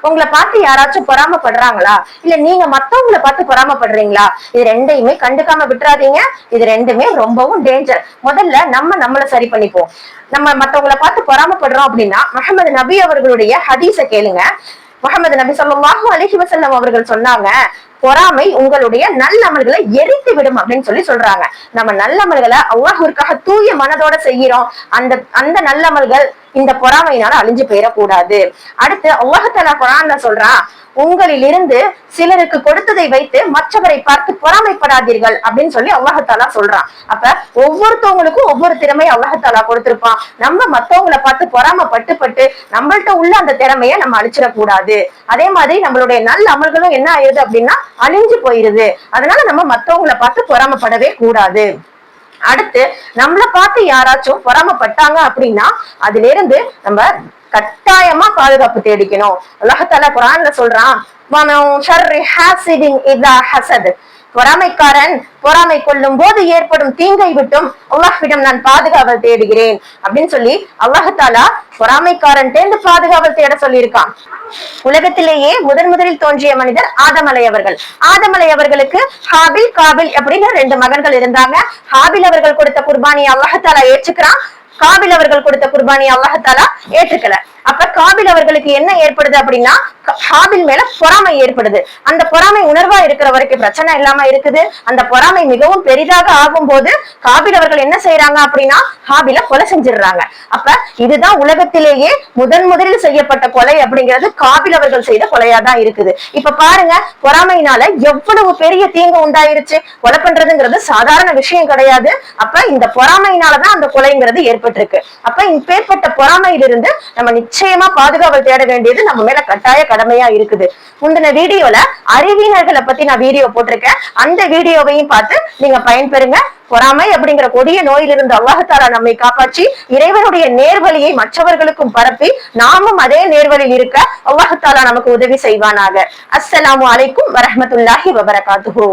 உங்களை பார்த்து யாராச்சும் பொறாமப்படுறாங்களா, இல்ல நீங்க மத்தவங்களை பார்த்து பொறாமப்படுறீங்களா? இது ரெண்டையுமே கண்டுக்காம விட்டுறாதீங்க. இது ரெண்டுமே ரொம்பவும் டேஞ்சர். முதல்ல நம்மளை சரி பண்ணிப்போம். நம்ம மத்தவங்களை பார்த்து பொறாமப்படுறோம் அப்படின்னா முஹம்மது நபி அவர்களுடைய ஹதீஸ கேளுங்க. முஹம்மது நபி ஸல்லல்லாஹு அலைஹி வஸல்லம் அவர்கள் சொன்னாங்க, பொறாமை உங்களுடைய நல்லமல்களை எரித்து விடும் அப்படின்னு சொல்றாங்க. நம்ம நல்லமல்களை அல்லாஹ்விற்காக தூய மனதோட செய்யறோம். அந்த அந்த நல்லமல்கள் இந்த பொறாமையினால அழிஞ்சு போயிடக்கூடாது. அடுத்து அல்லாஹ் தஆலா குர்ஆன்ல சொல்றான், உங்களில் இருந்து சிலருக்கு கொடுத்ததை வைத்து மற்றவரை பார்த்து பொறாமைப்படாதீர்கள் அப்படின்னு அல்லாஹ் தஆலா சொல்றான். அப்ப ஒவ்வொருத்தவங்களுக்கும் ஒவ்வொரு திறமையை அல்லாஹ் தஆலா கொடுத்திருப்பான். நம்ம மத்தவங்களை பார்த்து பொறாமப்பட்டு நம்மள்ட்ட உள்ள அந்த திறமையை நம்ம அழிச்சிடக்கூடாது. அதே மாதிரி நம்மளுடைய நல்ல அமல்களும் என்ன ஆயிருது அப்படின்னா அழிஞ்சு போயிருது. அதனால நம்ம மத்தவங்களை பார்த்து பொறாமப்படவே கூடாது. அடுத்து நம்மளை பார்த்து யாராச்சும் பொறாமப்பட்டாங்க அப்படின்னா அதுல இருந்து நம்ம கட்டாயமா பாதுகாப்பு தேடிக்கணும். அல்லாஹ் தஆலா குர்ஆன்ல சொல்றான், பொறாமைக்காரன் பொறாமை கொள்ளும் போது ஏற்படும் தீங்கை விட்டும் அல்லாஹ்விடம் நான் பாதுகாவல் தேடுகிறேன் அப்படின்னு அல்லாஹ் தஆலா பொறாமைக்காரன் தேர்ந்து பாதுகாவல் தேட சொல்லியிருக்கான். உலகத்திலேயே முதலில் தோன்றிய மனிதர் ஆதமலை அவர்கள். ஆதமலை அவர்களுக்கு ஹாபில் காபில் அப்படின்னு 2 மகன்கள் இருந்தாங்க. ஹாபில் அவர்கள் கொடுத்த குர்பானியை அல்லாஹ் தஆலா ஏற்றுக்கிறான். காபில் அவர்கள் கொடுத்த குர்பானியை அல்லாஹ் தஆலா ஏற்றுக்கல. அப்ப காபில் அவர்களுக்கு என்ன ஏற்படுது அப்படின்னா ஹாபில் மேல பொறாமை ஏற்படுது. அந்த பொறாமை உணர்வா இருக்கிற வரைக்கும் பிரச்சனை இல்லாம இருக்குது. அந்த பொறாமை மிகவும் பெரிதாக ஆகும் போது காபில் அவர்கள் என்ன செய்யறாங்க அப்படின்னா ஹாபில கொலை செஞ்சிடுறாங்க. அப்ப இதுதான் உலகத்திலேயே முதலில் செய்யப்பட்ட கொலை அப்படிங்கிறது காபில் அவர்கள் செய்த கொலையாதான் இருக்குது. இப்ப பாருங்க, பொறாமையினால எவ்வளவு பெரிய தீங்கு உண்டாயிருச்சு. கொலை பண்றதுங்கிறது சாதாரண விஷயம் கிடையாது. அப்ப இந்த பொறாமையினாலதான் அந்த கொலைங்கிறது ஏற்பட்டிருக்கு. அப்ப இப்பேற்பட்ட பொறாமையிலிருந்து நம்ம நிச்சயமா பாதுகாவல் தேட வேண்டியது நம்ம மேல கட்டாய கடமையா இருக்குது. முந்தின வீடியோல அறிவியலர்களை பத்தி நான் வீடியோ போட்டிருக்கேன். அந்த வீடியோவையும் பார்த்து நீங்க பயன்பெறுங்க. பொறாமை அப்படிங்கிற கொடிய நோயிலிருந்து அல்லாஹ் தஆலா நம்மை காப்பாற்றி இறைவனுடைய நேர்வழியை மற்றவர்களுக்கும் பரப்பி நாமும் அதே நேர்வழியில் இருக்க அல்லாஹ் தஆலா நமக்கு உதவி செய்வானாக. அஸ்ஸலாமு அலைக்கும் வரஹ்மத்துல்லாஹி வபரகாத்துஹு.